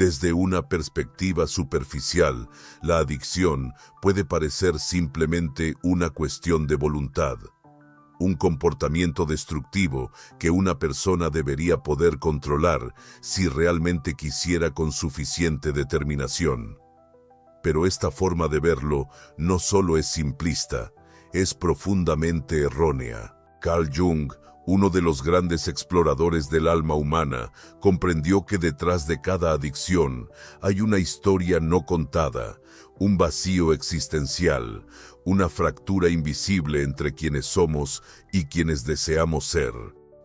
Desde una perspectiva superficial, la adicción puede parecer simplemente una cuestión de voluntad, un comportamiento destructivo que una persona debería poder controlar si realmente quisiera con suficiente determinación. Pero esta forma de verlo no solo es simplista, es profundamente errónea. Carl Jung, uno de los grandes exploradores del alma humana, comprendió que detrás de cada adicción hay una historia no contada, un vacío existencial, una fractura invisible entre quienes somos y quienes deseamos ser.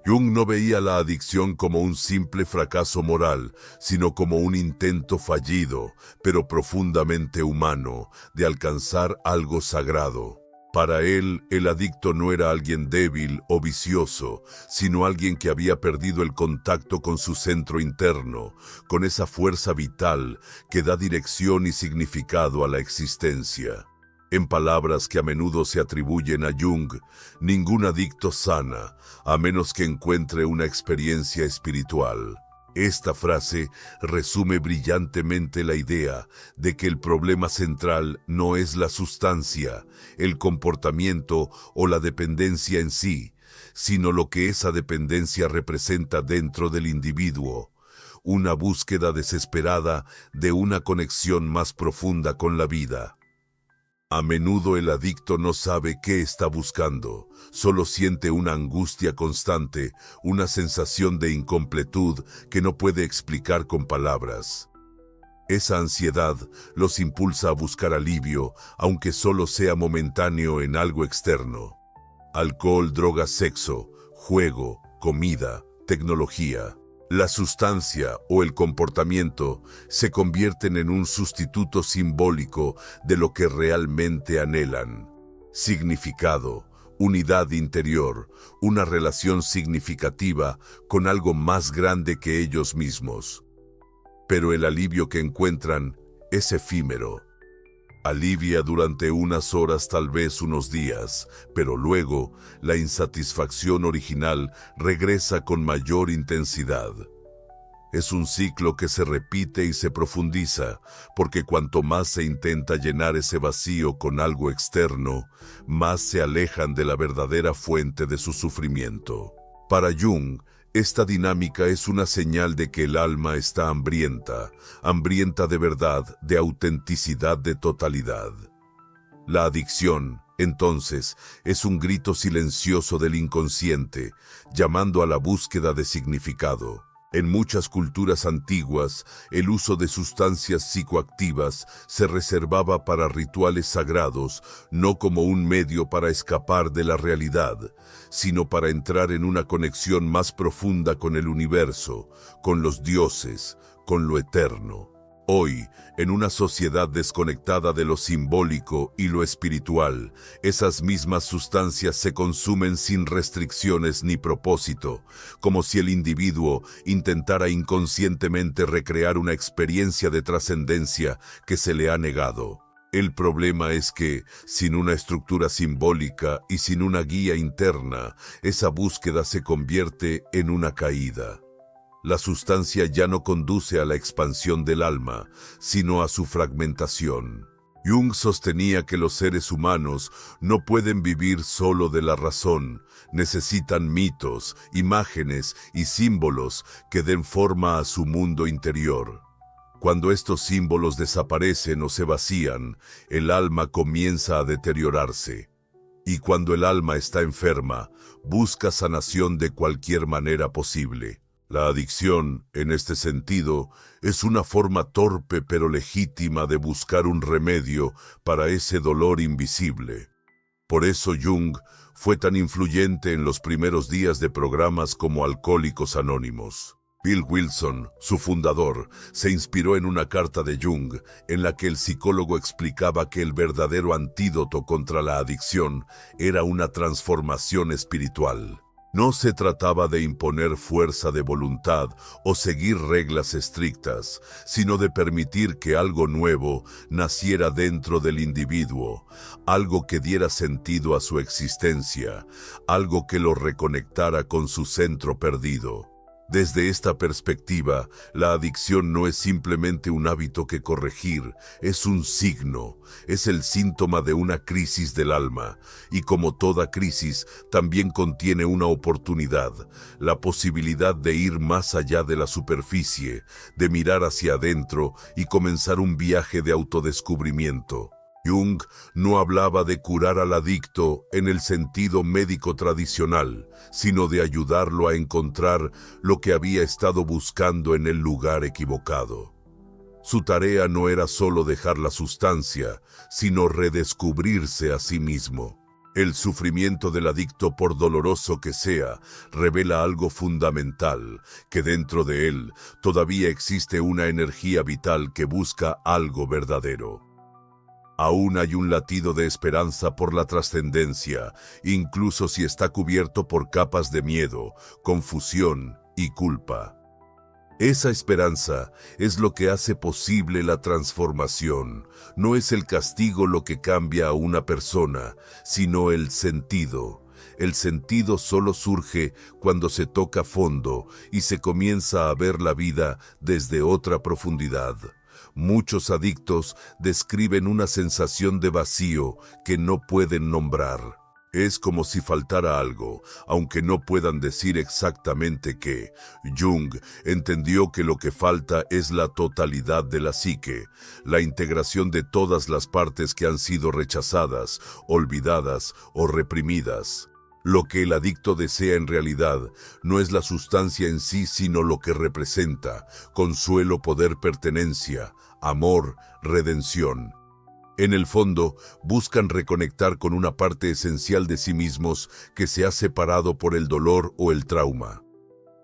Jung no veía la adicción como un simple fracaso moral, sino como un intento fallido, pero profundamente humano, de alcanzar algo sagrado. Para él, el adicto no era alguien débil o vicioso, sino alguien que había perdido el contacto con su centro interno, con esa fuerza vital que da dirección y significado a la existencia. En palabras que a menudo se atribuyen a Jung, ningún adicto sana, a menos que encuentre una experiencia espiritual. Esta frase resume brillantemente la idea de que el problema central no es la sustancia, el comportamiento o la dependencia en sí, sino lo que esa dependencia representa dentro del individuo, una búsqueda desesperada de una conexión más profunda con la vida. A menudo el adicto no sabe qué está buscando, solo siente una angustia constante, una sensación de incompletud que no puede explicar con palabras. Esa ansiedad los impulsa a buscar alivio, aunque solo sea momentáneo en algo externo. Alcohol, drogas, sexo, juego, comida, tecnología. La sustancia o el comportamiento se convierten en un sustituto simbólico de lo que realmente anhelan. Significado, unidad interior, una relación significativa con algo más grande que ellos mismos. Pero el alivio que encuentran es efímero. Alivia durante unas horas, tal vez unos días, pero luego la insatisfacción original regresa con mayor intensidad. Es un ciclo que se repite y se profundiza, porque cuanto más se intenta llenar ese vacío con algo externo, más se alejan de la verdadera fuente de su sufrimiento. Para Jung, esta dinámica es una señal de que el alma está hambrienta, hambrienta de verdad, de autenticidad, de totalidad. La adicción, entonces, es un grito silencioso del inconsciente, llamando a la búsqueda de significado. En muchas culturas antiguas, el uso de sustancias psicoactivas se reservaba para rituales sagrados, no como un medio para escapar de la realidad, sino para entrar en una conexión más profunda con el universo, con los dioses, con lo eterno. Hoy, en una sociedad desconectada de lo simbólico y lo espiritual, esas mismas sustancias se consumen sin restricciones ni propósito, como si el individuo intentara inconscientemente recrear una experiencia de trascendencia que se le ha negado. El problema es que, sin una estructura simbólica y sin una guía interna, esa búsqueda se convierte en una caída. La sustancia ya no conduce a la expansión del alma, sino a su fragmentación. Jung sostenía que los seres humanos no pueden vivir solo de la razón, necesitan mitos, imágenes y símbolos que den forma a su mundo interior. Cuando estos símbolos desaparecen o se vacían, el alma comienza a deteriorarse. Y cuando el alma está enferma, busca sanación de cualquier manera posible. La adicción, en este sentido, es una forma torpe pero legítima de buscar un remedio para ese dolor invisible. Por eso Jung fue tan influyente en los primeros días de programas como Alcohólicos Anónimos. Bill Wilson, su fundador, se inspiró en una carta de Jung en la que el psicólogo explicaba que el verdadero antídoto contra la adicción era una transformación espiritual. No se trataba de imponer fuerza de voluntad o seguir reglas estrictas, sino de permitir que algo nuevo naciera dentro del individuo, algo que diera sentido a su existencia, algo que lo reconectara con su centro perdido. Desde esta perspectiva, la adicción no es simplemente un hábito que corregir, es un signo, es el síntoma de una crisis del alma, y como toda crisis, también contiene una oportunidad, la posibilidad de ir más allá de la superficie, de mirar hacia adentro y comenzar un viaje de autodescubrimiento. Jung no hablaba de curar al adicto en el sentido médico tradicional, sino de ayudarlo a encontrar lo que había estado buscando en el lugar equivocado. Su tarea no era solo dejar la sustancia, sino redescubrirse a sí mismo. El sufrimiento del adicto, por doloroso que sea, revela algo fundamental, que dentro de él todavía existe una energía vital que busca algo verdadero. Aún hay un latido de esperanza por la trascendencia, incluso si está cubierto por capas de miedo, confusión y culpa. Esa esperanza es lo que hace posible la transformación. No es el castigo lo que cambia a una persona, sino el sentido. El sentido solo surge cuando se toca fondo y se comienza a ver la vida desde otra profundidad. Muchos adictos describen una sensación de vacío que no pueden nombrar. Es como si faltara algo, aunque no puedan decir exactamente qué. Jung entendió que lo que falta es la totalidad de la psique, la integración de todas las partes que han sido rechazadas, olvidadas o reprimidas. Lo que el adicto desea en realidad no es la sustancia en sí, sino lo que representa: consuelo, poder, pertenencia, amor, redención. En el fondo, buscan reconectar con una parte esencial de sí mismos que se ha separado por el dolor o el trauma.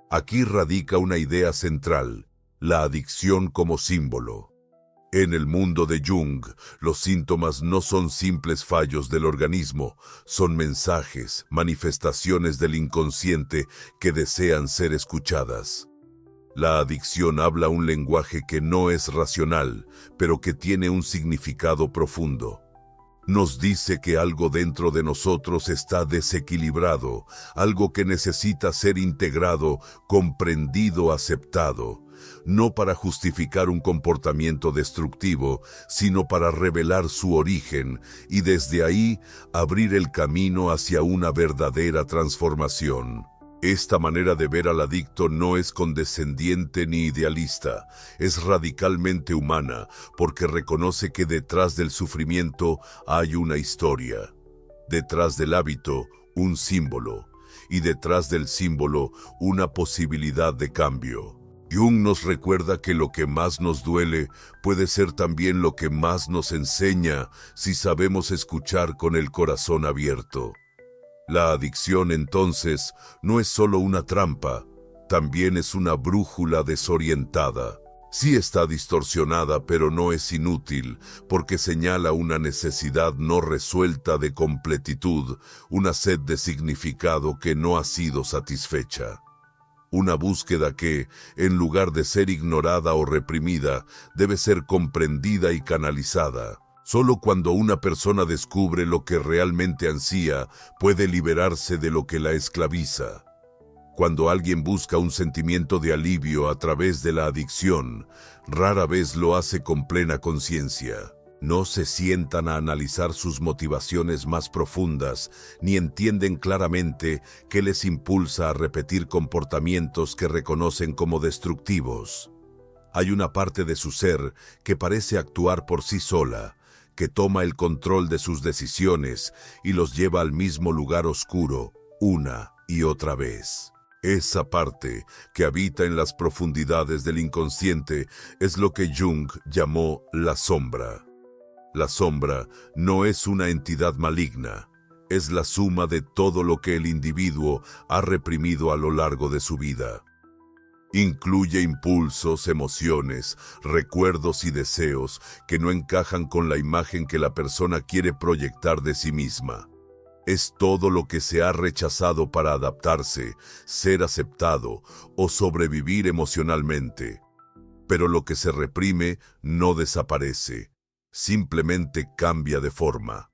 Aquí radica una idea central: la adicción como símbolo. En el mundo de Jung, los síntomas no son simples fallos del organismo, son mensajes, manifestaciones del inconsciente que desean ser escuchadas. La adicción habla un lenguaje que no es racional, pero que tiene un significado profundo. Nos dice que algo dentro de nosotros está desequilibrado, algo que necesita ser integrado, comprendido, aceptado. No para justificar un comportamiento destructivo, sino para revelar su origen y desde ahí abrir el camino hacia una verdadera transformación. Esta manera de ver al adicto no es condescendiente ni idealista, es radicalmente humana, porque reconoce que detrás del sufrimiento hay una historia, detrás del hábito un símbolo, y detrás del símbolo una posibilidad de cambio. Jung nos recuerda que lo que más nos duele puede ser también lo que más nos enseña si sabemos escuchar con el corazón abierto. La adicción, entonces, no es solo una trampa, también es una brújula desorientada. Sí está distorsionada, pero no es inútil, porque señala una necesidad no resuelta de completitud, una sed de significado que no ha sido satisfecha. Una búsqueda que, en lugar de ser ignorada o reprimida, debe ser comprendida y canalizada. Solo cuando una persona descubre lo que realmente ansía, puede liberarse de lo que la esclaviza. Cuando alguien busca un sentimiento de alivio a través de la adicción, rara vez lo hace con plena conciencia. No se sientan a analizar sus motivaciones más profundas, ni entienden claramente qué les impulsa a repetir comportamientos que reconocen como destructivos. Hay una parte de su ser que parece actuar por sí sola, que toma el control de sus decisiones y los lleva al mismo lugar oscuro, una y otra vez. Esa parte que habita en las profundidades del inconsciente es lo que Jung llamó la sombra. La sombra no es una entidad maligna, es la suma de todo lo que el individuo ha reprimido a lo largo de su vida. Incluye impulsos, emociones, recuerdos y deseos que no encajan con la imagen que la persona quiere proyectar de sí misma. Es todo lo que se ha rechazado para adaptarse, ser aceptado o sobrevivir emocionalmente. Pero lo que se reprime no desaparece. Simplemente cambia de forma.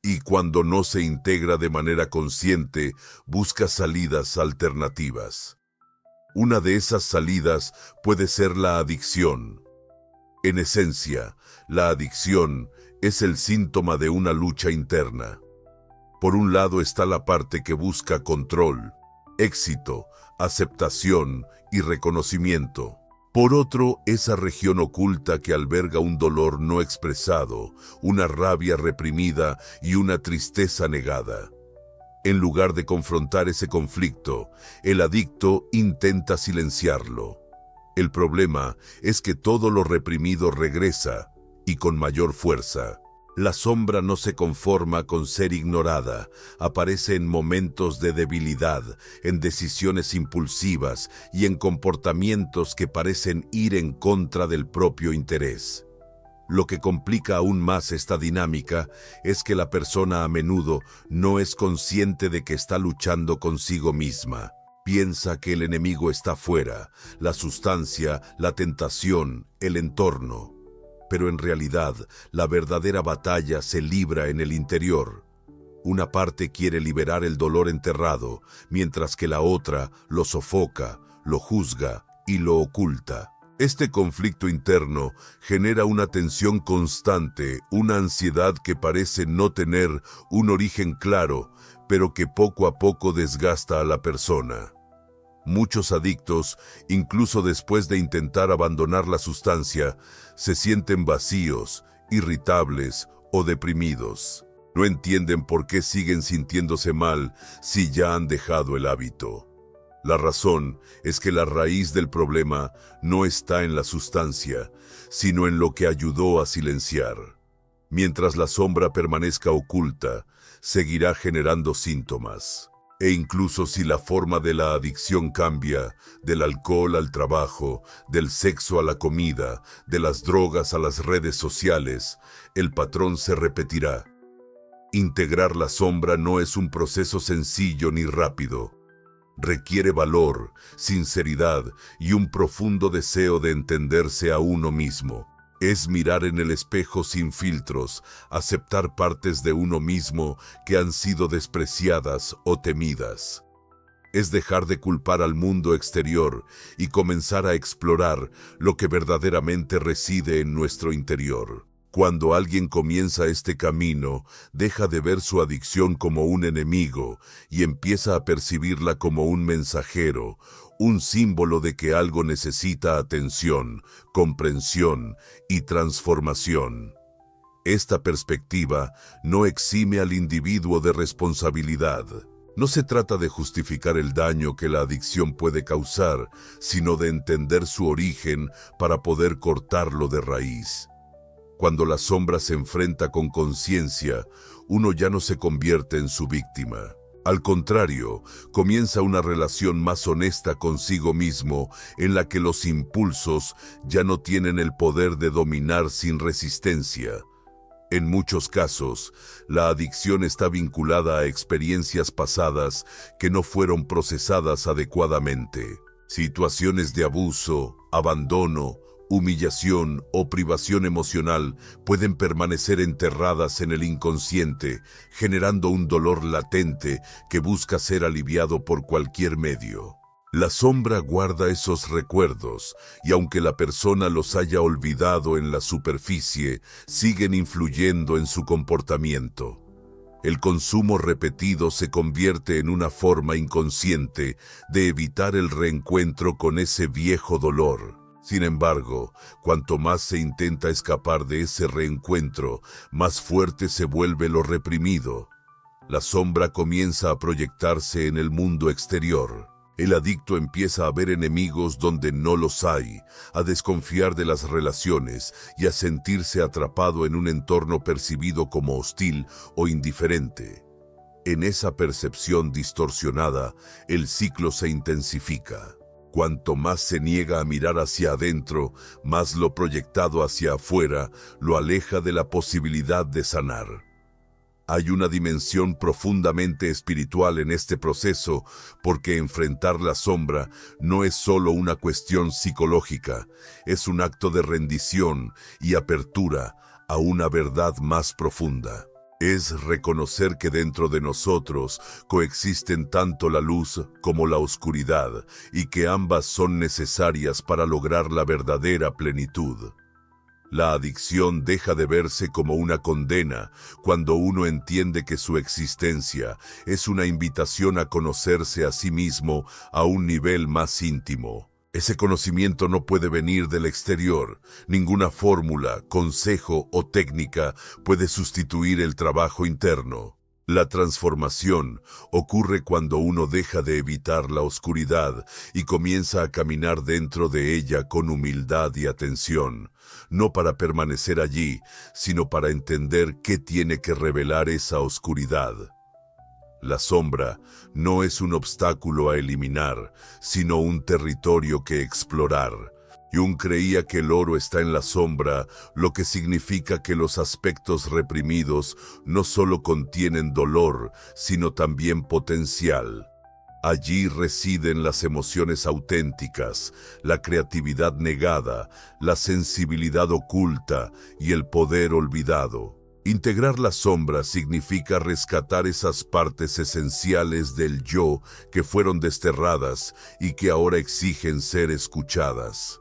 Y cuando no se integra de manera consciente, busca salidas alternativas. Una de esas salidas puede ser la adicción. En esencia, la adicción es el síntoma de una lucha interna. Por un lado está la parte que busca control, éxito, aceptación y reconocimiento. Por otro, esa región oculta que alberga un dolor no expresado, una rabia reprimida y una tristeza negada. En lugar de confrontar ese conflicto, el adicto intenta silenciarlo. El problema es que todo lo reprimido regresa, y con mayor fuerza. La sombra no se conforma con ser ignorada, aparece en momentos de debilidad, en decisiones impulsivas y en comportamientos que parecen ir en contra del propio interés. Lo que complica aún más esta dinámica es que la persona a menudo no es consciente de que está luchando consigo misma. Piensa que el enemigo está fuera, la sustancia, la tentación, el entorno. Pero en realidad, la verdadera batalla se libra en el interior. Una parte quiere liberar el dolor enterrado, mientras que la otra lo sofoca, lo juzga y lo oculta. Este conflicto interno genera una tensión constante, una ansiedad que parece no tener un origen claro, pero que poco a poco desgasta a la persona. Muchos adictos, incluso después de intentar abandonar la sustancia, se sienten vacíos, irritables o deprimidos. No entienden por qué siguen sintiéndose mal si ya han dejado el hábito. La razón es que la raíz del problema no está en la sustancia, sino en lo que ayudó a silenciar. Mientras la sombra permanezca oculta, seguirá generando síntomas. E incluso si la forma de la adicción cambia, del alcohol al trabajo, del sexo a la comida, de las drogas a las redes sociales, el patrón se repetirá. Integrar la sombra no es un proceso sencillo ni rápido. Requiere valor, sinceridad y un profundo deseo de entenderse a uno mismo. Es mirar en el espejo sin filtros, aceptar partes de uno mismo que han sido despreciadas o temidas. Es dejar de culpar al mundo exterior y comenzar a explorar lo que verdaderamente reside en nuestro interior. Cuando alguien comienza este camino, deja de ver su adicción como un enemigo y empieza a percibirla como un mensajero, un símbolo de que algo necesita atención, comprensión y transformación. Esta perspectiva no exime al individuo de responsabilidad. No se trata de justificar el daño que la adicción puede causar, sino de entender su origen para poder cortarlo de raíz. Cuando la sombra se enfrenta con conciencia, uno ya no se convierte en su víctima. Al contrario, comienza una relación más honesta consigo mismo, en la que los impulsos ya no tienen el poder de dominar sin resistencia. En muchos casos, la adicción está vinculada a experiencias pasadas que no fueron procesadas adecuadamente. Situaciones de abuso, abandono, humillación o privación emocional pueden permanecer enterradas en el inconsciente, generando un dolor latente que busca ser aliviado por cualquier medio. La sombra guarda esos recuerdos, y aunque la persona los haya olvidado en la superficie, siguen influyendo en su comportamiento. El consumo repetido se convierte en una forma inconsciente de evitar el reencuentro con ese viejo dolor. Sin embargo, cuanto más se intenta escapar de ese reencuentro, más fuerte se vuelve lo reprimido. La sombra comienza a proyectarse en el mundo exterior. El adicto empieza a ver enemigos donde no los hay, a desconfiar de las relaciones y a sentirse atrapado en un entorno percibido como hostil o indiferente. En esa percepción distorsionada, el ciclo se intensifica. Cuanto más se niega a mirar hacia adentro, más lo proyectado hacia afuera lo aleja de la posibilidad de sanar. Hay una dimensión profundamente espiritual en este proceso, porque enfrentar la sombra no es solo una cuestión psicológica, es un acto de rendición y apertura a una verdad más profunda. Es reconocer que dentro de nosotros coexisten tanto la luz como la oscuridad y que ambas son necesarias para lograr la verdadera plenitud. La adicción deja de verse como una condena cuando uno entiende que su existencia es una invitación a conocerse a sí mismo a un nivel más íntimo. Ese conocimiento no puede venir del exterior. Ninguna fórmula, consejo o técnica puede sustituir el trabajo interno. La transformación ocurre cuando uno deja de evitar la oscuridad y comienza a caminar dentro de ella con humildad y atención, no para permanecer allí, sino para entender qué tiene que revelar esa oscuridad. La sombra no es un obstáculo a eliminar, sino un territorio que explorar. Jung creía que el oro está en la sombra, lo que significa que los aspectos reprimidos no solo contienen dolor, sino también potencial. Allí residen las emociones auténticas, la creatividad negada, la sensibilidad oculta y el poder olvidado. Integrar la sombra significa rescatar esas partes esenciales del yo que fueron desterradas y que ahora exigen ser escuchadas.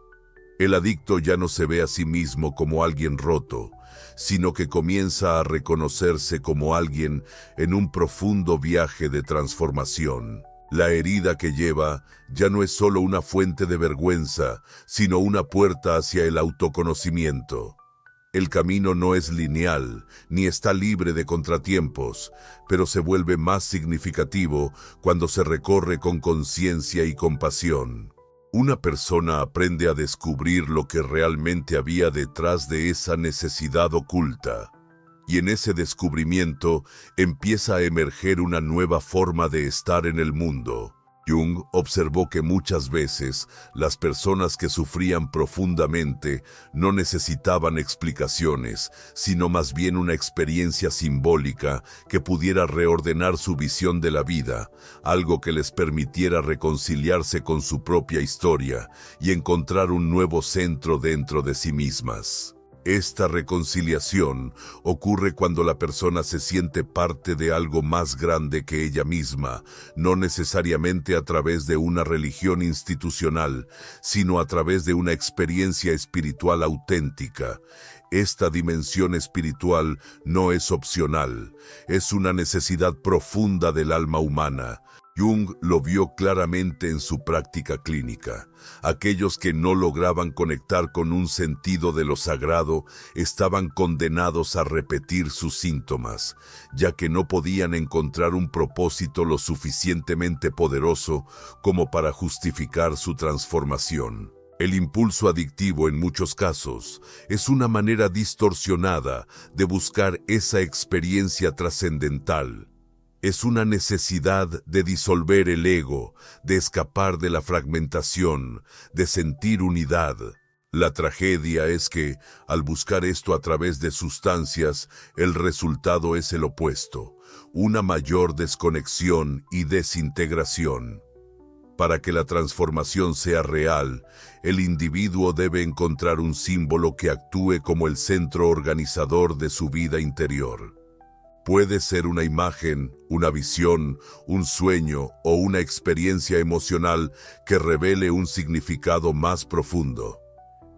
El adicto ya no se ve a sí mismo como alguien roto, sino que comienza a reconocerse como alguien en un profundo viaje de transformación. La herida que lleva ya no es solo una fuente de vergüenza, sino una puerta hacia el autoconocimiento. El camino no es lineal, ni está libre de contratiempos, pero se vuelve más significativo cuando se recorre con conciencia y compasión. Una persona aprende a descubrir lo que realmente había detrás de esa necesidad oculta, y en ese descubrimiento empieza a emerger una nueva forma de estar en el mundo. Jung observó que muchas veces las personas que sufrían profundamente no necesitaban explicaciones, sino más bien una experiencia simbólica que pudiera reordenar su visión de la vida, algo que les permitiera reconciliarse con su propia historia y encontrar un nuevo centro dentro de sí mismas. Esta reconciliación ocurre cuando la persona se siente parte de algo más grande que ella misma, no necesariamente a través de una religión institucional, sino a través de una experiencia espiritual auténtica. Esta dimensión espiritual no es opcional, es una necesidad profunda del alma humana. Jung lo vio claramente en su práctica clínica. Aquellos que no lograban conectar con un sentido de lo sagrado estaban condenados a repetir sus síntomas, ya que no podían encontrar un propósito lo suficientemente poderoso como para justificar su transformación. El impulso adictivo en muchos casos es una manera distorsionada de buscar esa experiencia trascendental. Es una necesidad de disolver el ego, de escapar de la fragmentación, de sentir unidad. La tragedia es que, al buscar esto a través de sustancias, el resultado es el opuesto, una mayor desconexión y desintegración. Para que la transformación sea real, el individuo debe encontrar un símbolo que actúe como el centro organizador de su vida interior. Puede ser una imagen, una visión, un sueño o una experiencia emocional que revele un significado más profundo.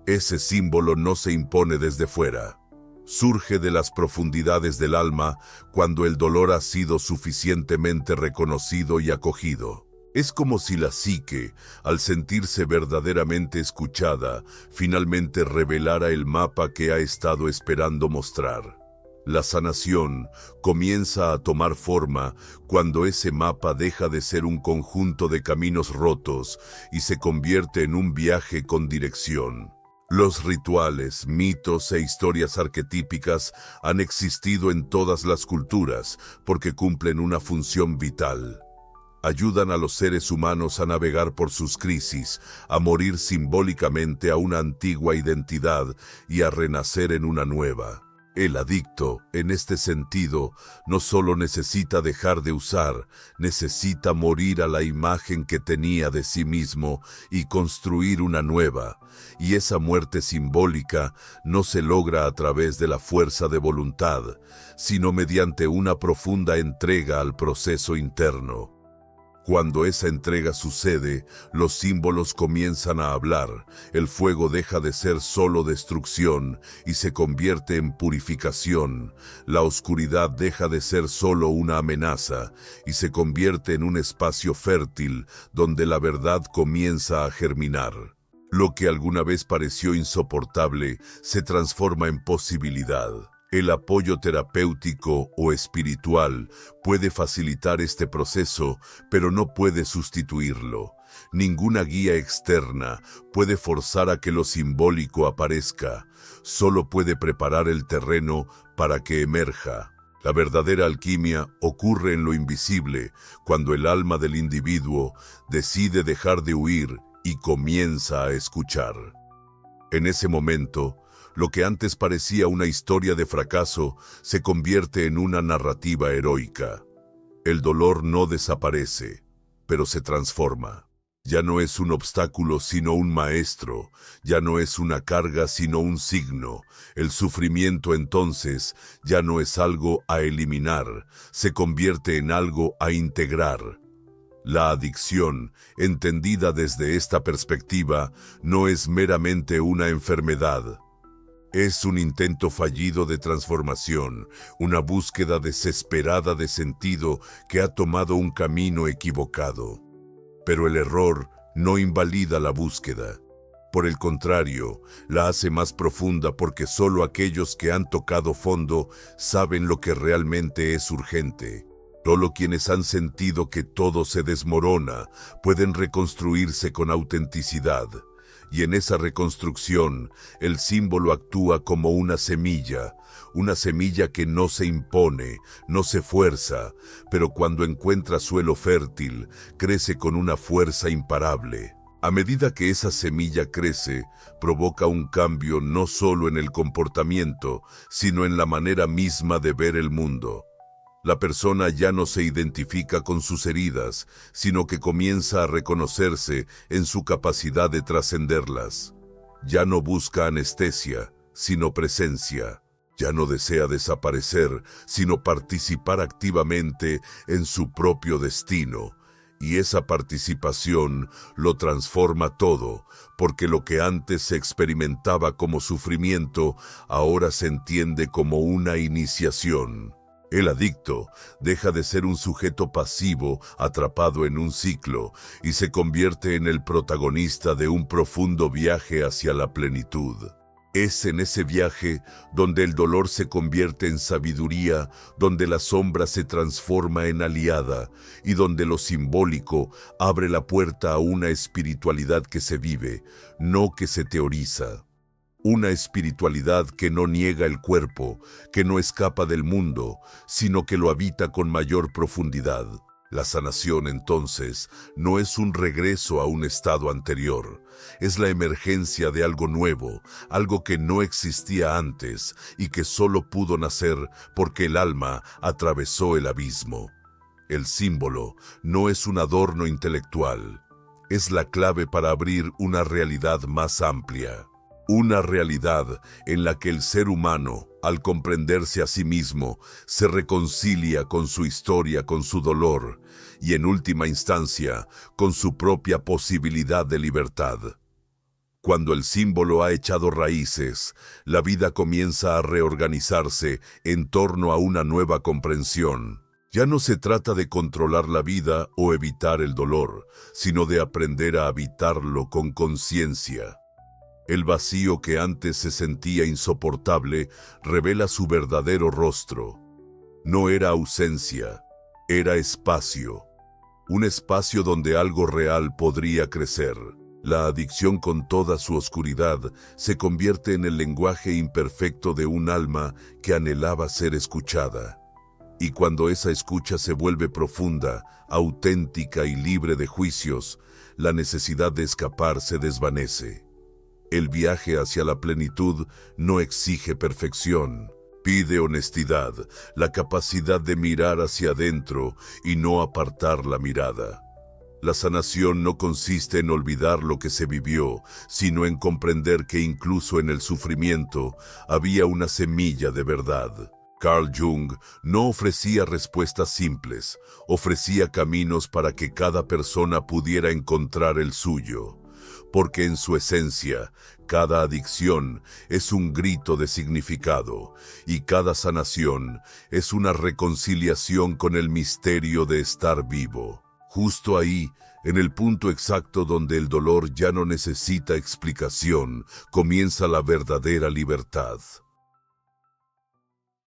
Ese símbolo no se impone desde fuera. Surge de las profundidades del alma cuando el dolor ha sido suficientemente reconocido y acogido. Es como si la psique, al sentirse verdaderamente escuchada, finalmente revelara el mapa que ha estado esperando mostrar. La sanación comienza a tomar forma cuando ese mapa deja de ser un conjunto de caminos rotos y se convierte en un viaje con dirección. Los rituales, mitos e historias arquetípicas han existido en todas las culturas porque cumplen una función vital. Ayudan a los seres humanos a navegar por sus crisis, a morir simbólicamente a una antigua identidad y a renacer en una nueva. El adicto, en este sentido, no solo necesita dejar de usar, necesita morir a la imagen que tenía de sí mismo y construir una nueva. Y esa muerte simbólica no se logra a través de la fuerza de voluntad, sino mediante una profunda entrega al proceso interno. Cuando esa entrega sucede, los símbolos comienzan a hablar, el fuego deja de ser solo destrucción y se convierte en purificación, la oscuridad deja de ser solo una amenaza y se convierte en un espacio fértil donde la verdad comienza a germinar. Lo que alguna vez pareció insoportable se transforma en posibilidad. El apoyo terapéutico o espiritual puede facilitar este proceso, pero no puede sustituirlo. Ninguna guía externa puede forzar a que lo simbólico aparezca, solo puede preparar el terreno para que emerja. La verdadera alquimia ocurre en lo invisible, cuando el alma del individuo decide dejar de huir y comienza a escuchar. En ese momento, lo que antes parecía una historia de fracaso se convierte en una narrativa heroica. El dolor no desaparece, pero se transforma. Ya no es un obstáculo sino un maestro, ya no es una carga sino un signo. El sufrimiento entonces ya no es algo a eliminar, se convierte en algo a integrar. La adicción, entendida desde esta perspectiva, no es meramente una enfermedad. Es un intento fallido de transformación, una búsqueda desesperada de sentido que ha tomado un camino equivocado. Pero el error no invalida la búsqueda. Por el contrario, la hace más profunda porque solo aquellos que han tocado fondo saben lo que realmente es urgente. Solo quienes han sentido que todo se desmorona pueden reconstruirse con autenticidad. Y en esa reconstrucción, el símbolo actúa como una semilla que no se impone, no se fuerza, pero cuando encuentra suelo fértil, crece con una fuerza imparable. A medida que esa semilla crece, provoca un cambio no solo en el comportamiento, sino en la manera misma de ver el mundo. La persona ya no se identifica con sus heridas, sino que comienza a reconocerse en su capacidad de trascenderlas. Ya no busca anestesia, sino presencia. Ya no desea desaparecer, sino participar activamente en su propio destino. Y esa participación lo transforma todo, porque lo que antes se experimentaba como sufrimiento, ahora se entiende como una iniciación. El adicto deja de ser un sujeto pasivo atrapado en un ciclo y se convierte en el protagonista de un profundo viaje hacia la plenitud. Es en ese viaje donde el dolor se convierte en sabiduría, donde la sombra se transforma en aliada y donde lo simbólico abre la puerta a una espiritualidad que se vive, no que se teoriza. Una espiritualidad que no niega el cuerpo, que no escapa del mundo, sino que lo habita con mayor profundidad. La sanación, entonces, no es un regreso a un estado anterior. Es la emergencia de algo nuevo, algo que no existía antes y que solo pudo nacer porque el alma atravesó el abismo. El símbolo no es un adorno intelectual. Es la clave para abrir una realidad más amplia. Una realidad en la que el ser humano, al comprenderse a sí mismo, se reconcilia con su historia, con su dolor y, en última instancia, con su propia posibilidad de libertad. Cuando el símbolo ha echado raíces, la vida comienza a reorganizarse en torno a una nueva comprensión. Ya no se trata de controlar la vida o evitar el dolor, sino de aprender a habitarlo con conciencia. El vacío que antes se sentía insoportable revela su verdadero rostro. No era ausencia, era espacio. Un espacio donde algo real podría crecer. La adicción con toda su oscuridad se convierte en el lenguaje imperfecto de un alma que anhelaba ser escuchada. Y cuando esa escucha se vuelve profunda, auténtica y libre de juicios, la necesidad de escapar se desvanece. El viaje hacia la plenitud no exige perfección, Pide honestidad, la capacidad de mirar hacia adentro y no apartar la mirada. La sanación no consiste en olvidar lo que se vivió, sino en comprender que incluso en el sufrimiento había una semilla de verdad. Carl Jung no ofrecía respuestas simples, ofrecía caminos para que cada persona pudiera encontrar el suyo. Porque en su esencia, cada adicción es un grito de significado y cada sanación es una reconciliación con el misterio de estar vivo. Justo ahí, en el punto exacto donde el dolor ya no necesita explicación, comienza la verdadera libertad.